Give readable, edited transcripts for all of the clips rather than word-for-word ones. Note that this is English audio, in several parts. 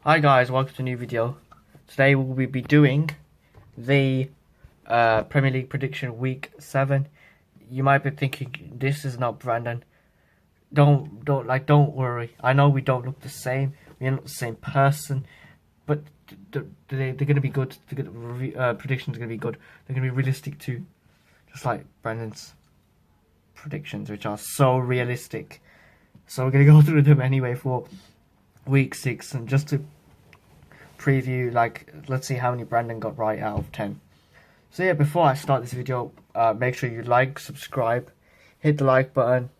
Hi guys, welcome to a new video. Today we will be doing the Premier League prediction week 7. You might be thinking this is not Brandon. Don't worry. I know we don't look the same. We're not the same person, but they're going to be good. The predictions are going to be good. They're going to be realistic too, just like Brandon's predictions, which are so realistic. So we're going to go through them anyway for week 6, and just to preview, let's see how many Brandon got right out of 10. So yeah, before I start this video, make sure you like, subscribe, hit the like button.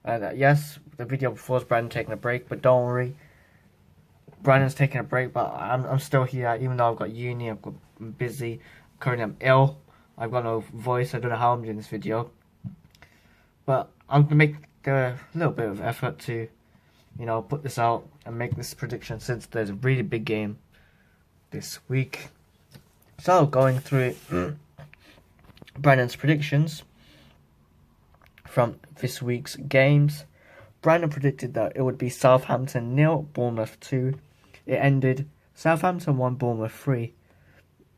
And yes, the video before was Brandon taking a break, but don't worry, Brandon's taking a break, but I'm still here, even though I've got uni, I'm busy, currently I'm ill, I've got no voice, I don't know how I'm doing this video, but I'm gonna make a little bit of effort to, put this out and make this prediction, since there's a really big game this week. So going through Brandon's predictions from this week's games. Brandon predicted that it would be Southampton 0, Bournemouth 2. It ended Southampton 1, Bournemouth 3.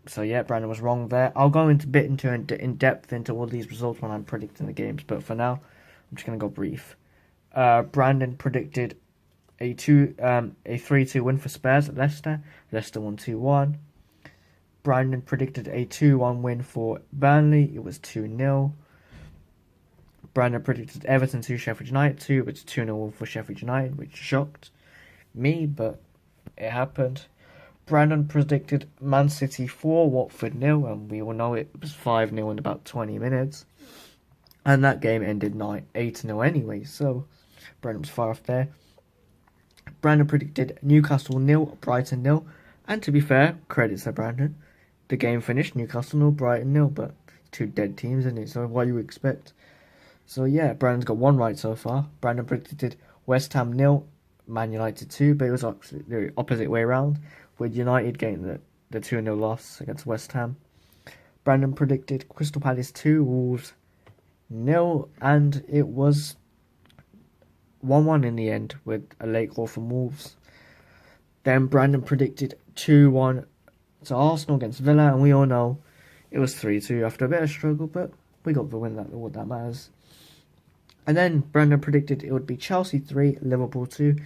So yeah, Brandon was wrong there. I'll go into in depth into all these results when I'm predicting the games, but for now, I'm just gonna go brief. Brandon predicted a 3-2 win for Spurs at Leicester. Leicester won 2-1. Brandon predicted a 2-1 win for Burnley. It was 2-0. Brandon predicted Everton 2, Sheffield United 2. It was 2-0 for Sheffield United, which shocked me, but it happened. Brandon predicted Man City 4, Watford 0, and we all know it was 5-0 in about 20 minutes. And that game ended 8-0 anyway, so Brandon was far off there. Brandon predicted Newcastle 0, Brighton 0, and to be fair, credits to Brandon. The game finished Newcastle 0, Brighton 0, but two dead teams, isn't it? So what do you expect? So yeah, Brandon's got one right so far. Brandon predicted West Ham 0, Man United 2, but it was actually the opposite way around, with United getting the 2-0 loss against West Ham. Brandon predicted Crystal Palace 2, Wolves 0, and it was 1-1 in the end, with a late goal from Wolves. Then Brandon predicted 2-1 to Arsenal against Villa, and we all know it was 3-2 after a bit of struggle, but we got the win, what that matters. And then Brandon predicted it would be Chelsea 3, Liverpool 2,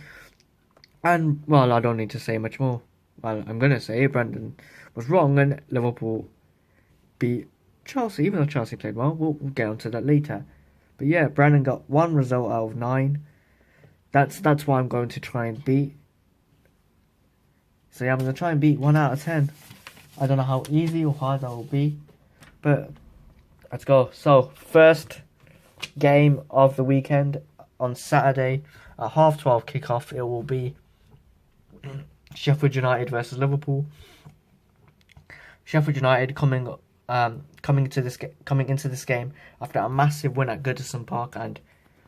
and, well, I don't need to say much more. Well, I'm going to say Brandon was wrong, and Liverpool beat Chelsea, even though Chelsea played well. We'll get onto that later. But yeah, Brandon got one result out of 9. That's what I'm going to try and beat. So yeah, I'm going to try and beat 1 out of 10. I don't know how easy or hard that will be, but let's go. So, first game of the weekend on Saturday at 12:30 kickoff. It will be Sheffield United versus Liverpool. Sheffield United coming into this game after a massive win at Goodison Park, and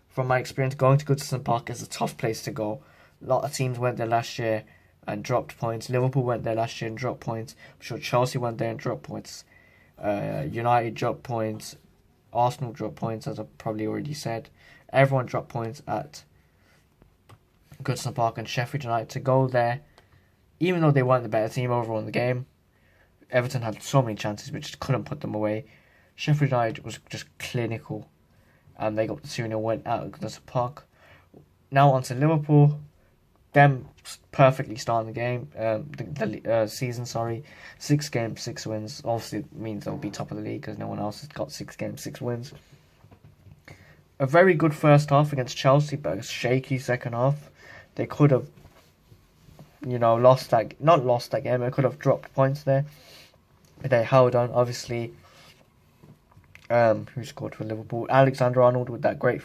from my experience, going to Goodison Park is a tough place to go. A lot of teams went there last year and dropped points. Liverpool went there last year and dropped points. I'm sure Chelsea went there and dropped points. United dropped points. Arsenal dropped points, as I've probably already said. Everyone dropped points at Goodison Park, and Sheffield United to go there, even though they weren't the better team overall in the game. Everton had so many chances, but just couldn't put them away. Sheffield United was just clinical, and they got the 2-0 win out of Goodison Park. Now on to Liverpool. Them perfectly starting the game, the season, 6 games, 6 wins. Obviously means they'll be top of the league because no one else has got 6 games, 6 wins. A very good first half against Chelsea, but a shaky second half. They could have, not lost that game. They could have dropped points there. But they held on. Obviously, who scored for Liverpool? Alexander-Arnold with that great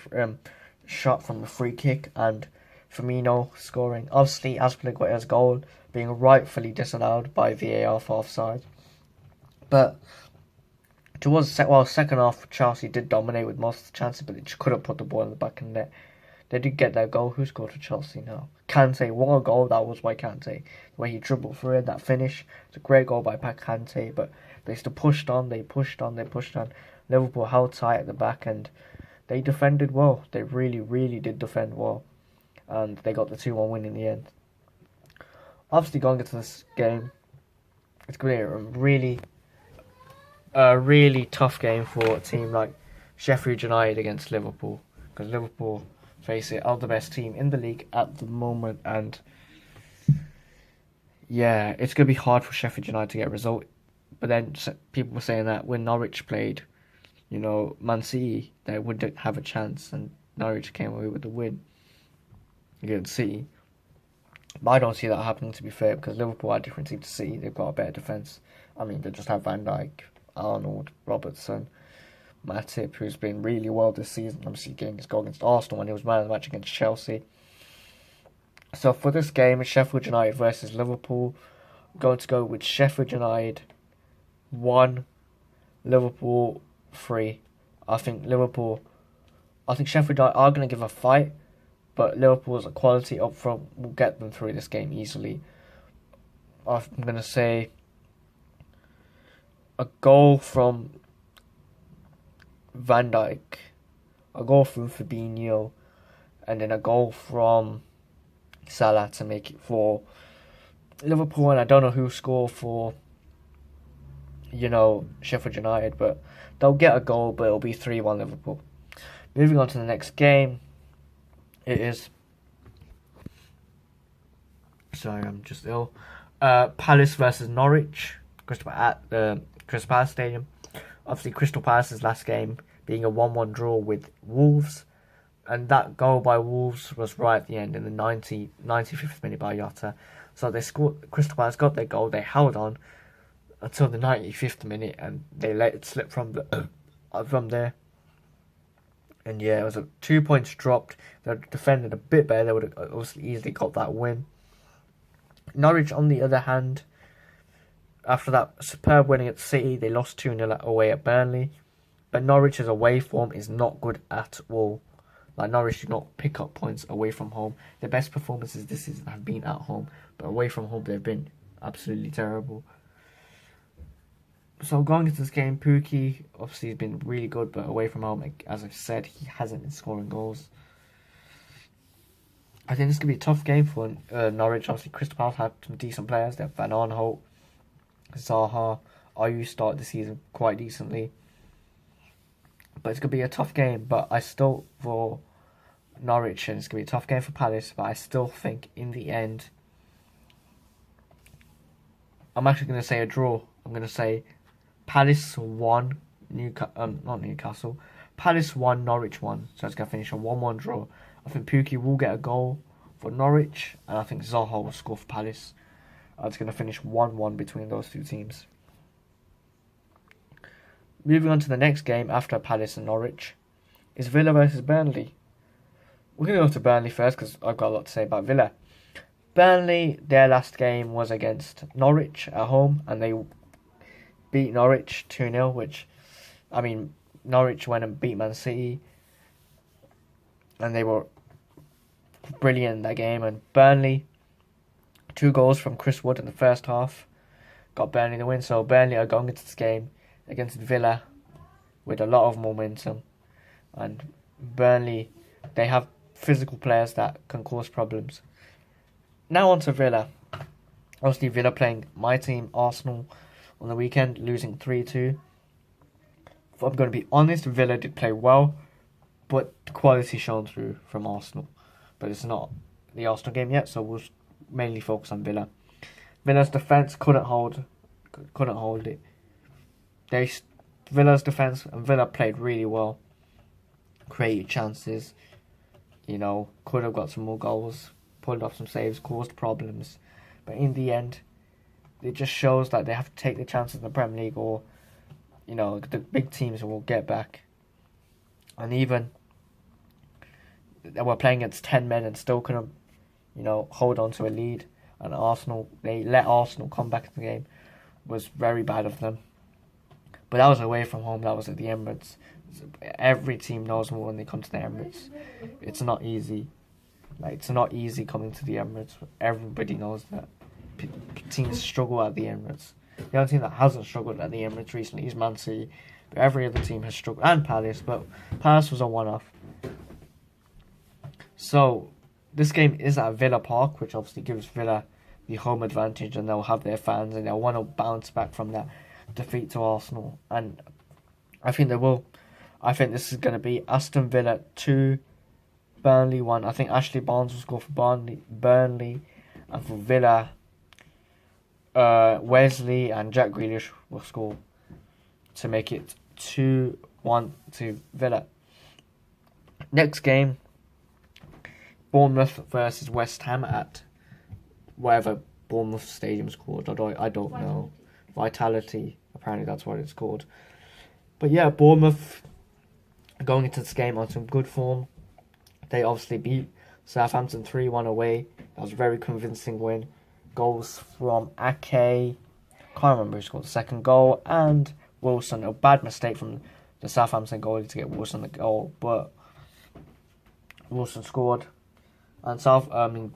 shot from the free kick, and Firmino scoring. Obviously, Azpilicueta's goal being rightfully disallowed by VAR for offside. But second half, Chelsea did dominate with most of the chances, but they just couldn't put the ball in the back of the net. They did get their goal. Who scored for Chelsea now? Kante. What a goal that was by Kante. The way he dribbled through it, that finish. It's a great goal by Kante, but they still pushed on. They pushed on. Liverpool held tight at the back, and they defended well. They really, really did defend well. And they got the 2-1 win in the end. obviously going into this game, it's going to be a really tough game for a team like Sheffield United against Liverpool, because Liverpool, face it, are the best team in the league at the moment, and yeah, it's going to be hard for Sheffield United to get a result. But then people were saying that when Norwich played, Man City, they wouldn't have a chance, and Norwich came away with the win against City. But I don't see that happening, to be fair, because Liverpool are a different team to City. They've got a better defence. I mean, they just have Van Dijk, Arnold, Robertson, Matip, who's been really well this season. Obviously, getting his goal against Arsenal, and he was man of the match against Chelsea. So for this game, it's Sheffield United versus Liverpool. I'm going to go with Sheffield United 1, Liverpool 3. I think Sheffield United are going to give a fight, but Liverpool's quality up front will get them through this game easily. I'm going to say a goal from Van Dijk, a goal from Fabinho, and then a goal from Salah to make it for Liverpool. And I don't know who scored for Sheffield United, but they'll get a goal, but it'll be 3-1 Liverpool. Moving on to the next game, it is... Sorry, I'm just ill. Palace versus Norwich, at the Crystal Palace Stadium. Obviously, Crystal Palace's last game being a 1-1 draw with Wolves, and that goal by Wolves was right at the end in the 95th minute by Jota. So they scored. Crystal Palace got their goal. They held on until the 95th minute, and they let it slip from there. And yeah, it was 2 points dropped. They defended a bit better. They would have obviously easily got that win. Norwich, on the other hand, after that superb winning at City, they lost 2-0 away at Burnley. But Norwich's away form is not good at all. Like, Norwich do not pick up points away from home. Their best performances this season have been at home, but away from home they've been absolutely terrible. So going into this game, Pukki obviously has been really good, but away from home, as I've said, he hasn't been scoring goals. I think this could be a tough game for Norwich. Obviously, Crystal Palace have some decent players. They have Van Aanholt, Zaha, Ayew started the season quite decently. But it's going to be a tough game. But I still, for Norwich, and it's going to be a tough game for Palace, but I still think in the end, I'm actually going to say a draw. I'm going to say Palace 1, not Newcastle. Palace 1, Norwich 1. So it's going to finish a 1-1 draw. I think Pukki will get a goal for Norwich, and I think Zaha will score for Palace. It's going to finish 1-1 between those two teams. Moving on to the next game after Palace and Norwich is Villa versus Burnley. We're going to go to Burnley first because I've got a lot to say about Villa. Burnley, their last game was against Norwich at home, and they beat Norwich 2-0, Norwich went and beat Man City, and they were brilliant in that game. And Burnley, 2 goals from Chris Wood in the first half, got Burnley the win. So Burnley are going into this game against Villa with a lot of momentum, and Burnley, they have physical players that can cause problems. Now on to Villa. Obviously, Villa playing my team, Arsenal, on the weekend, losing 3-2. If I'm going to be honest, Villa did play well, but the quality shone through from Arsenal. But it's not the Arsenal game yet, so we'll mainly focus on Villa. Villa's defence couldn't hold it. Villa's defence, and Villa played really well. Created chances, could have got some more goals, pulled off some saves, caused problems. But in the end, it just shows that they have to take the chances in the Premier League, or, the big teams will get back. And even they were playing against 10 men and still couldn't, hold on to a lead. And Arsenal, they let Arsenal come back in the game. It was very bad of them. But that was away from home. That was at the Emirates. Every team knows when they come to the Emirates. It's not easy. It's not easy coming to the Emirates. Everybody knows that. Teams struggle at the Emirates. The only team that hasn't struggled at the Emirates recently is Man City. But every other team has struggled. And Palace. But Palace was a one-off. So, this game is at Villa Park, which obviously gives Villa the home advantage, and they'll have their fans, and they'll want to bounce back from that defeat to Arsenal. And I think they will. I think this is going to be Aston Villa 2, Burnley 1. I think Ashley Barnes will score for Burnley, and for Villa, Wesley and Jack Grealish will score to make it 2-1 to Villa. Next game, Bournemouth versus West Ham at whatever Bournemouth Stadium's called. I don't know. Vitality. Apparently that's what it's called. But yeah, Bournemouth going into this game on some good form. They obviously beat Southampton 3-1 away. That was a very convincing win. Goals from Ake. Can't remember who scored the second goal. And Wilson. A bad mistake from the Southampton goalie to get Wilson the goal. But Wilson scored. And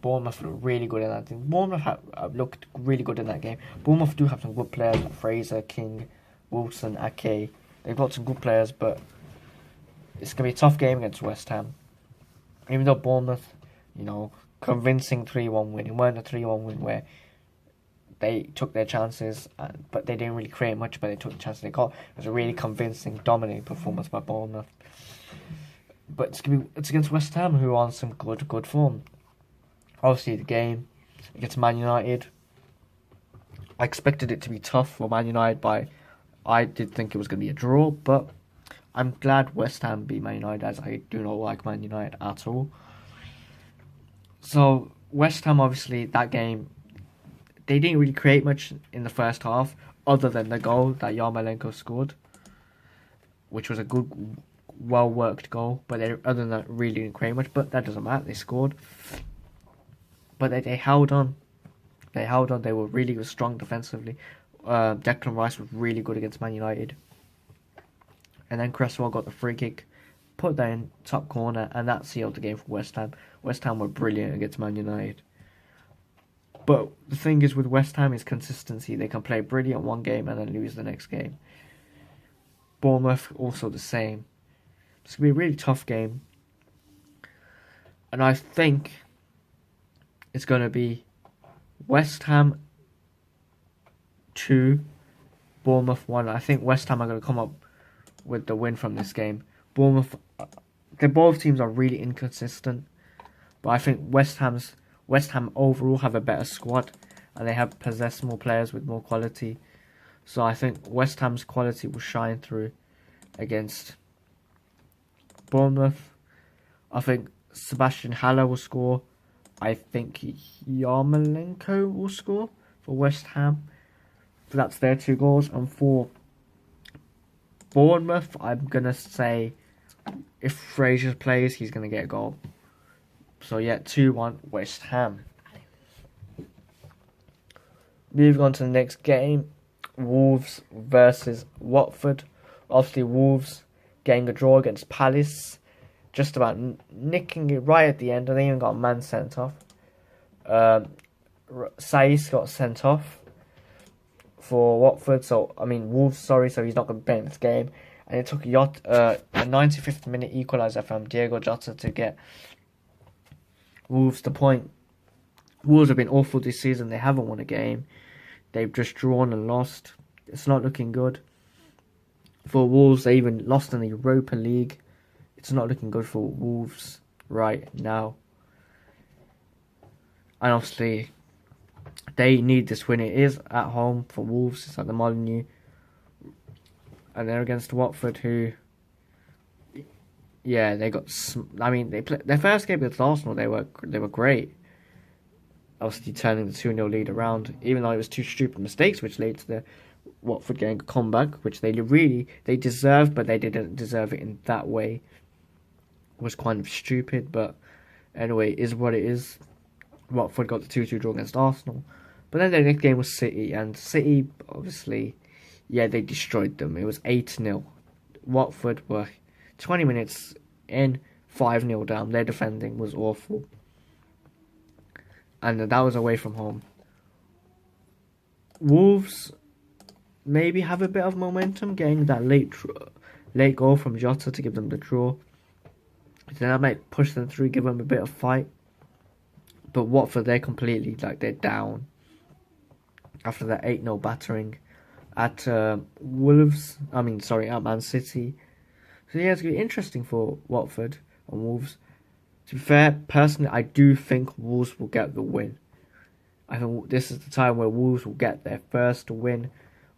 Bournemouth looked really good in that thing. Bournemouth looked really good in that game. Bournemouth do have some good players like Fraser, King, Wilson, Ake. They've got some good players, but it's going to be a tough game against West Ham. Even though Bournemouth, convincing 3-1 win. It weren't a 3-1 win where they took their chances, but they didn't really create much, but they took the chances they got. It was a really convincing, dominating performance by Bournemouth. But it's against West Ham, who are on some good form. Obviously, the game against Man United, I expected it to be tough for Man United, I did think it was going to be a draw, but I'm glad West Ham beat Man United, as I do not like Man United at all. So, West Ham, obviously, that game, they didn't really create much in the first half, other than the goal that Yarmolenko scored, which was a good, well-worked goal, but other than that, really didn't create much, but that doesn't matter, they scored. But they held on. They were really strong defensively. Declan Rice was really good against Man United. And then Cresswell got the free kick, put that in top corner, and that sealed the game for West Ham. West Ham were brilliant against Man United. But the thing is with West Ham is consistency. They can play brilliant one game and then lose the next game. Bournemouth also the same. It's going to be a really tough game. And I think it's going to be West Ham 2, Bournemouth 1. I think West Ham are going to come up with the win from this game. Both teams are really inconsistent. But I think West Ham overall have a better squad. And they have possessed more players with more quality. So I think West Ham's quality will shine through against Bournemouth. I think Sebastian Haller will score. I think Yarmolenko will score for West Ham. That's their 2 goals. And for Bournemouth, I'm going to say if Fraser plays, he's going to get a goal. So yeah, 2-1 West Ham. Moving on to the next game. Wolves versus Watford. Obviously, Wolves getting a draw against Palace. Just about nicking it right at the end. And they even got a man sent off. Saiss got sent off for Watford. Wolves, so he's not going to play in this game. And it took a 95th minute equaliser from Diego Jota to get Wolves the point. Wolves have been awful this season. They haven't won a game. They've just drawn and lost. It's not looking good for Wolves. They even lost in the Europa League. It's not looking good for Wolves right now. And obviously, they need this win. It is at home for Wolves. It's at the Molineux. And they're against Watford, who, yeah, they got. They played their first game against Arsenal. They were great. Obviously, turning the 2-0 lead around, even though it was 2 stupid mistakes, which led to the Watford getting a comeback, which they deserved, but they didn't deserve it in that way. It was kind of stupid, but anyway, it is what it is. Watford got the 2-2 draw against Arsenal. But then the next game was City, and City, obviously, yeah, they destroyed them. It was 8-0. Watford were 20 minutes in, 5-0 down. Their defending was awful. And that was away from home. Wolves maybe have a bit of momentum, getting that late goal from Jota to give them the draw. Then that might push them through, give them a bit of fight. But Watford, they're completely, they're down. after that 8-0 battering at at Man City. So yeah, it's going to be interesting for Watford and Wolves. To be fair, personally, I do think Wolves will get the win. I think this is the time where Wolves will get their first win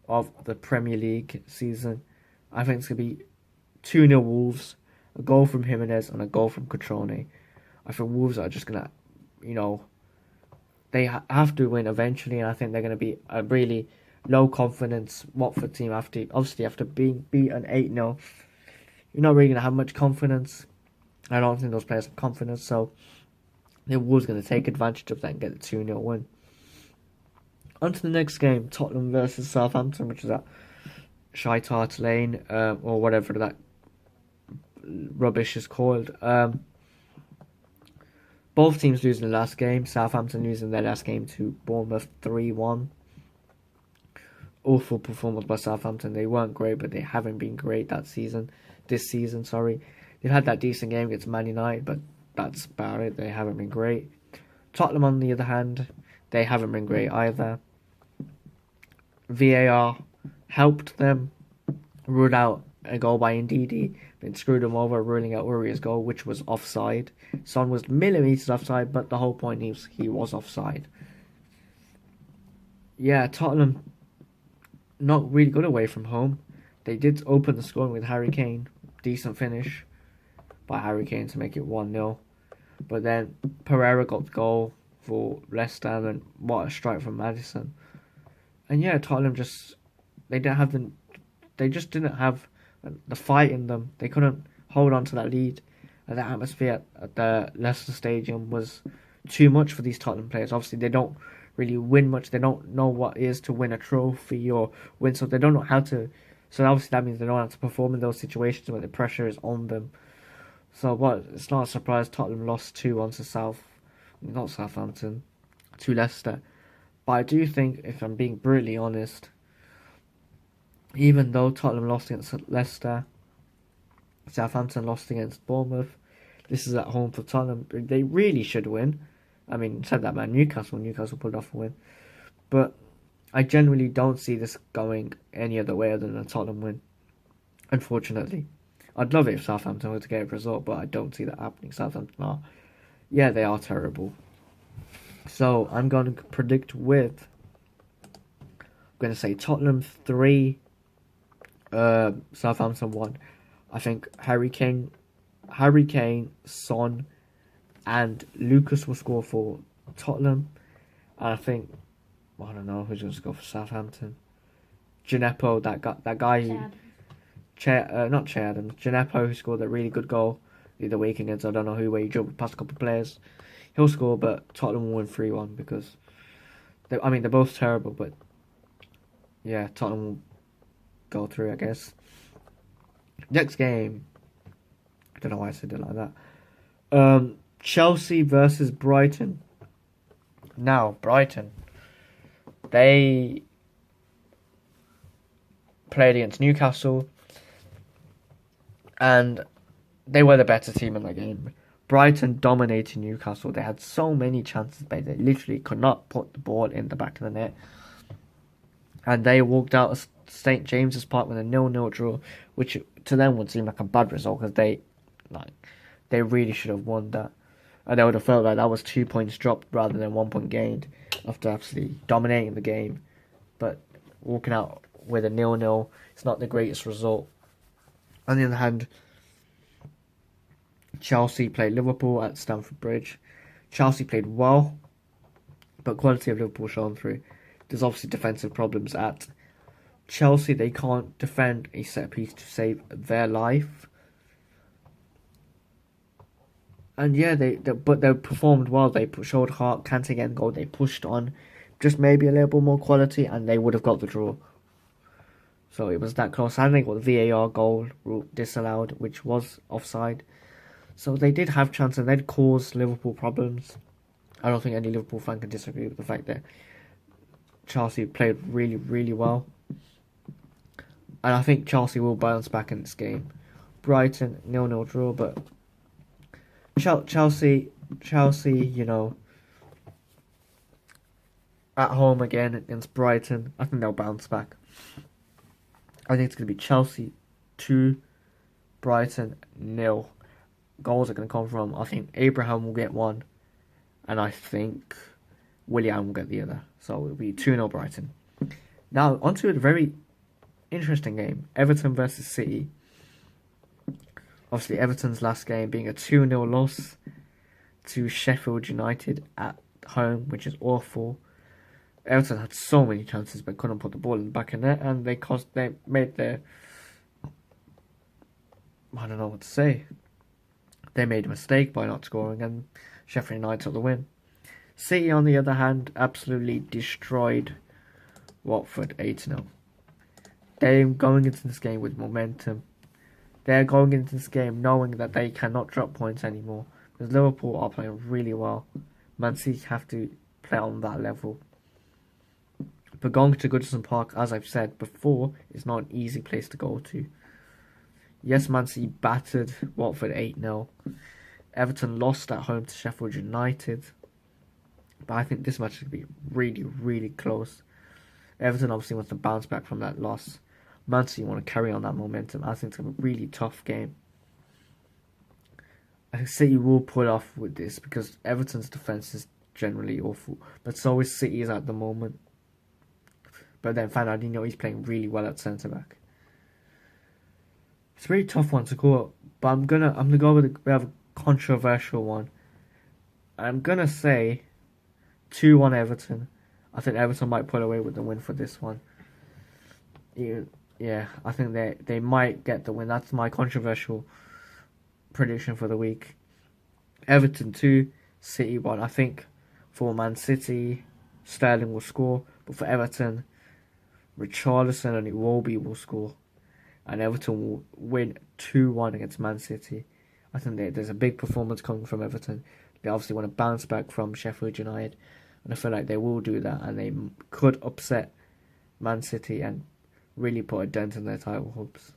of the Premier League season. I think it's going to be 2-0 Wolves, a goal from Jimenez and a goal from Cotrone. I think Wolves are just going to, they have to win eventually, and I think they're going to be a really low confidence Watford team after being beaten 8-0. You're not really going to have much confidence. I don't think those players have confidence, so the Wolves going to take advantage of that and get a 2-0 win. On to the next game, Tottenham versus Southampton, which is at Shite Hart Lane, or whatever that rubbish is called. Both teams losing the last game. Southampton losing their last game to Bournemouth 3-1. Awful performance by Southampton. They weren't great, but they haven't been great this season, sorry. They've had that decent game against Man United, but that's about it. They haven't been great. Tottenham, on the other hand, they haven't been great either. VAR helped them rule out a goal by Ndidi, then screwed them over, ruling out Uriah's goal, which was offside. Son was millimetres offside, but the whole point is he was offside. Yeah, Tottenham not really good away from home. They did open the scoring with Harry Kane. Decent finish by Harry Kane to make it 1-0. But then Pereira got the goal for Leicester, and what a strike from Maddison. And yeah, Tottenham they just didn't have the fight in them. They couldn't hold on to that lead. And the atmosphere at the Leicester Stadium was too much for these Tottenham players. Obviously, they don't really win much. They don't know what it is to win a trophy or win, so they don't know how to. So obviously that means they don't have to perform in those situations where the pressure is on them. So it's not a surprise Tottenham lost 2-1 to Southampton, to Leicester. But I do think, if I'm being brutally honest, even though Tottenham lost against Leicester, Southampton lost against Bournemouth, this is at home for Tottenham. They really should win. I mean, said that about Newcastle pulled off a win. But I genuinely don't see this going any other way other than a Tottenham win, unfortunately. I'd love it if Southampton were to get a result, but I don't see that happening. Southampton they are terrible. So I'm going to predict I'm going to say Tottenham 3, Southampton 1. I think Harry Kane, Son, and Lucas will score for Tottenham. And I think, I don't know who's going to score for Southampton. Gineppo, that guy who... not Che Adams. Gineppo, who scored a really good goal the other week against, I don't know who, where he dribbled past a couple of players. He'll score, but Tottenham will win 3-1 because... they're both terrible, but... yeah, Tottenham will go through, I guess. Next game. I don't know why I said it like that. Chelsea versus Brighton. Now, Brighton. They played against Newcastle, and they were the better team in that game. Brighton dominated Newcastle. They had so many chances, but they literally could not put the ball in the back of the net. And they walked out of St James's Park with a 0-0 draw, which to them would seem like a bad result because they really should have won that. And they would have felt like that was 2 points dropped rather than 1 point gained after absolutely dominating the game. But walking out with a 0-0, it's not the greatest result. On the other hand, Chelsea played Liverpool at Stamford Bridge. Chelsea played well, but quality of Liverpool shone through. There's obviously defensive problems at Chelsea. They can't defend a set piece to save their life. And yeah, they performed well. They showed heart. Kante getting goal. They pushed on, just maybe a little bit more quality, and they would have got the draw. So it was that close. And they got the VAR goal disallowed, which was offside. So they did have chance, and they'd caused Liverpool problems. I don't think any Liverpool fan can disagree with the fact that Chelsea played really, really well. And I think Chelsea will bounce back in this game. Brighton, 0-0 draw, but Chelsea, at home again against Brighton. I think they'll bounce back. I think it's going to be Chelsea 2, Brighton 0. Goals are going to come from, I think Abraham will get 1, and I think Willian will get the other. So it'll be 2-0 Brighton. Now, onto a very interesting game. Everton versus City. Obviously, Everton's last game being a 2-0 loss to Sheffield United at home, which is awful. Everton had so many chances but couldn't put the ball in the back of net, and they made their, I don't know what to say. They made a mistake by not scoring, and Sheffield United took the win. City, on the other hand, absolutely destroyed Watford 8-0. They're going into this game with momentum. They're going into this game knowing that they cannot drop points anymore, because Liverpool are playing really well. Man City have to play on that level. But going to Goodison Park, as I've said before, is not an easy place to go to. Yes, Man City battered Watford 8-0. Everton lost at home to Sheffield United. But I think this match is going to be really, really close. Everton obviously wants to bounce back from that loss. Man City want to carry on that momentum. I think it's going to be a really tough game. I think City will pull off with this because Everton's defence is generally awful. But so is City's at the moment. But then Fernandinho, he's playing really well at centre-back. It's a very tough one to call, but I'm gonna go with a controversial one. I'm gonna say 2-1 Everton. I think Everton might pull away with the win for this one. Yeah, I think they might get the win. That's my controversial prediction for the week. Everton 2, City 1. I think for Man City, Sterling will score, but for Everton, Richarlison and Iwobi will score. And Everton will win 2-1 against Man City. I think there's a big performance coming from Everton. They obviously want to bounce back from Sheffield United. And I feel like they will do that. And they could upset Man City and really put a dent in their title hopes.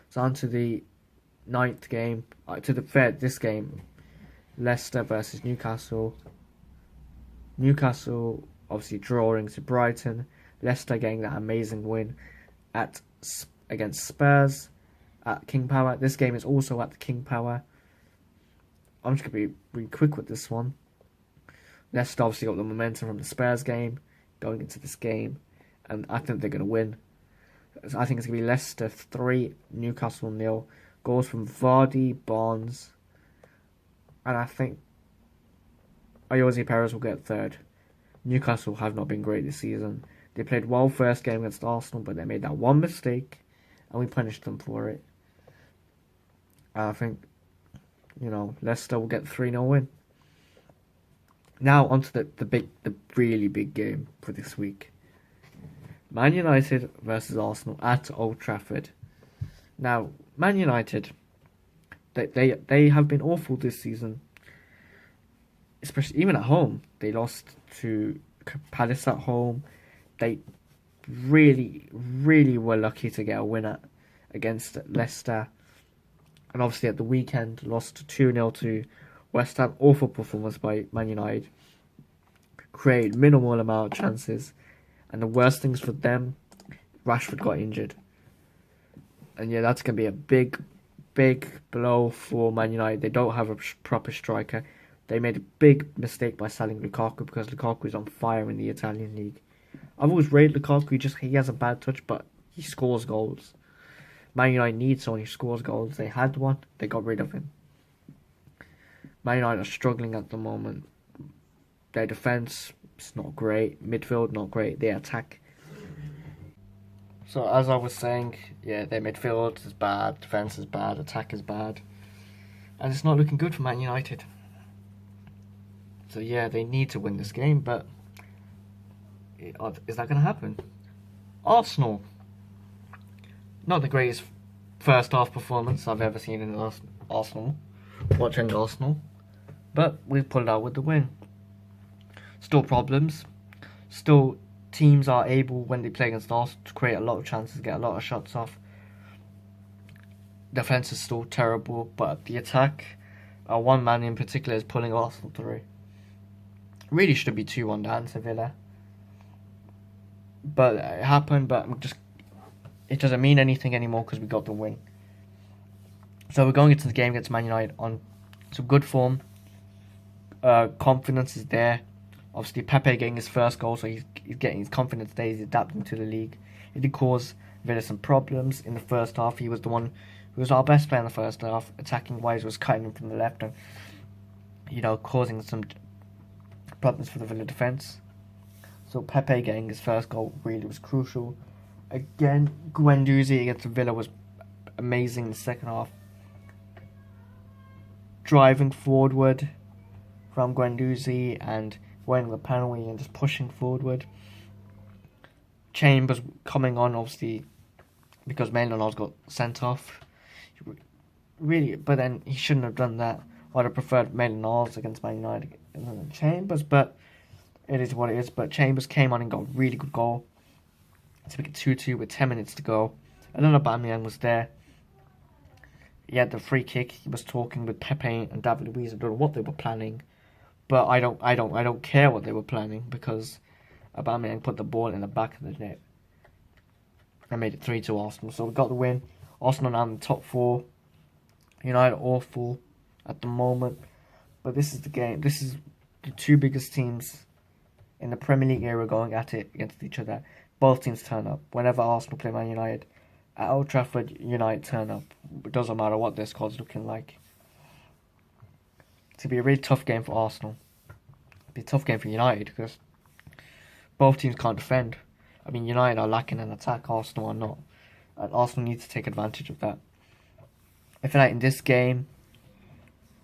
So on to the 9th game. This game. Leicester versus Newcastle. Newcastle obviously drawing to Brighton. Leicester getting that amazing win against Spurs at King Power. This game is also at the King Power. I'm just going to be really quick with this one. Leicester obviously got the momentum from the Spurs game going into this game, and I think they're going to win. I think it's going to be Leicester 3, Newcastle 0. Goals from Vardy, Barnes, and I think Ayoze Perez will get 3rd. Newcastle have not been great this season. They played well first game against Arsenal, but they made that one mistake, and we punished them for it. I think, Leicester will get 3-0 win. Now onto the really big game for this week. Man United versus Arsenal at Old Trafford. Now, Man United, they have been awful this season. Especially even at home. They lost to Palace at home. They really, really were lucky to get a winner against Leicester. And obviously at the weekend, lost 2-0 to West Ham. Awful performance by Man United. Created minimal amount of chances. And the worst things for them, Rashford got injured. And yeah, that's going to be a big, big blow for Man United. They don't have a proper striker. They made a big mistake by selling Lukaku because Lukaku is on fire in the Italian league. I've always rated Lukaku, he has a bad touch, but he scores goals. Man United needs someone who scores goals. They had one, they got rid of him. Man United are struggling at the moment. Their defence is not great. Midfield, not great. They attack. So as I was saying, yeah, their midfield is bad, defence is bad, attack is bad. And it's not looking good for Man United. So yeah, they need to win this game, but is that going to happen? Arsenal. Not the greatest first half performance I've ever seen in Arsenal. Watching Arsenal. But we pulled out with the win. Still problems. Still teams are able, when they play against Arsenal, to create a lot of chances, get a lot of shots off. Defence is still terrible, but the attack, one man in particular, is pulling Arsenal through. Really should be 2-1 down to Villa. But it happened, but it doesn't mean anything anymore because we got the win. So we're going into the game against Man United on some good form. Confidence is there. Obviously, Pepe getting his first goal, so he's getting his confidence there. He's adapting to the league. It did cause Villa some problems in the first half. He was the one who was our best player in the first half. Attacking wise, was cutting him from the left and, causing some problems for the Villa defence. So Pepe getting his first goal really was crucial. Again, Guendouzi against Villa was amazing in the second half. Driving forward from Guendouzi and winning the penalty and just pushing forward. Chambers coming on, obviously, because Maitland-Niles got sent off. Really, but then he shouldn't have done that. I'd have preferred Maitland-Niles against Man United than Chambers, but it is what it is. But Chambers came on and got a really good goal to make it 2-2 with 10 minutes to go. Another Aubameyang was there. He had the free kick. He was talking with Pepe and David Luiz. I don't know what they were planning, but I don't care what they were planning because Aubameyang put the ball in the back of the net and made it 3-2 Arsenal. So we got the win. Arsenal now in the top 4. United awful at the moment, but this is the game. This is the two biggest teams in the Premier League era going at it against each other. Both teams turn up. Whenever Arsenal play Man United at Old Trafford, United turn up. It doesn't matter what their squad's looking like. It's going to be a really tough game for Arsenal. It'll be a tough game for United because both teams can't defend. I mean, United are lacking in attack, Arsenal are not. And Arsenal needs to take advantage of that. I feel like in this game,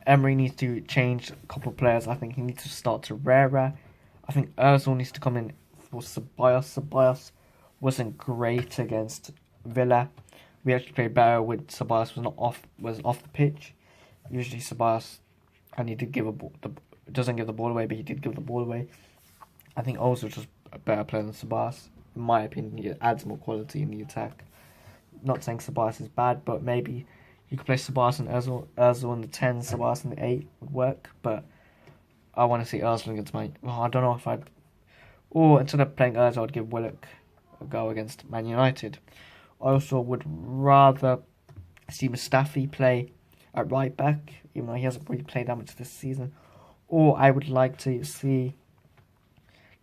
Emery needs to change a couple of players. I think he needs to start Torreira. I think Ozil needs to come in for Ceballos. Ceballos wasn't great against Villa. We actually played better with Ceballos was off the pitch. Usually Ceballos, and he did doesn't give the ball away, but he did give the ball away. I think Ozil was just a better player than Ceballos. In my opinion, he adds more quality in the attack. Not saying Ceballos is bad, but maybe you could play Ceballos and Ozil in the 10, Ceballos in the 8 would work, but I want to see Ozil against I don't know if I'd... Or instead of playing Ozil, I'd give Willock a go against Man United. I also would rather see Mustafi play at right back, even though he hasn't really played that much this season. Or I would like to see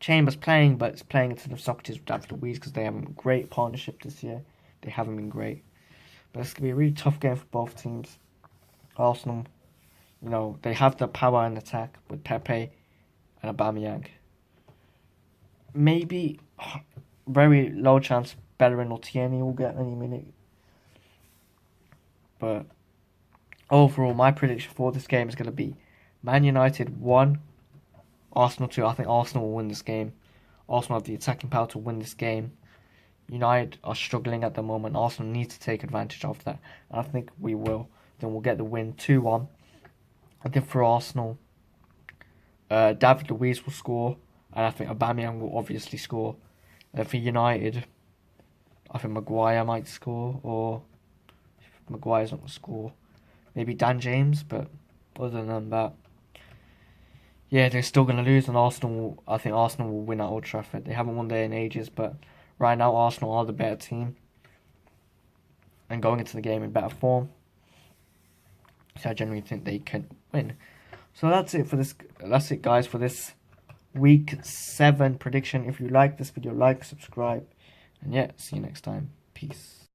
Chambers playing, but it's playing instead of Socrates with David Luiz because they have a great partnership this year. They haven't been great. But it's going to be a really tough game for both teams. Arsenal, they have the power in attack with Pepe and Aubameyang. Maybe, very low chance, Bellerin or Tierney will get any minute. But overall, my prediction for this game is going to be Man United 1, Arsenal 2. I think Arsenal will win this game. Arsenal have the attacking power to win this game. United are struggling at the moment. Arsenal needs to take advantage of that. And I think we will. Then we'll get the win 2-1. I think for Arsenal, David Luiz will score. And I think Aubameyang will obviously score. And for United, I think Maguire might score. Or if Maguire's not going to score, maybe Dan James. But other than that, yeah, they're still going to lose. And I think Arsenal will win at Old Trafford. They haven't won there in ages, but right now, Arsenal are the better team and going into the game in better form. So I generally think they can win. So that's it for this. That's it, guys, for this week 7 prediction. If you like this video, like, subscribe, and yeah, see you next time. Peace.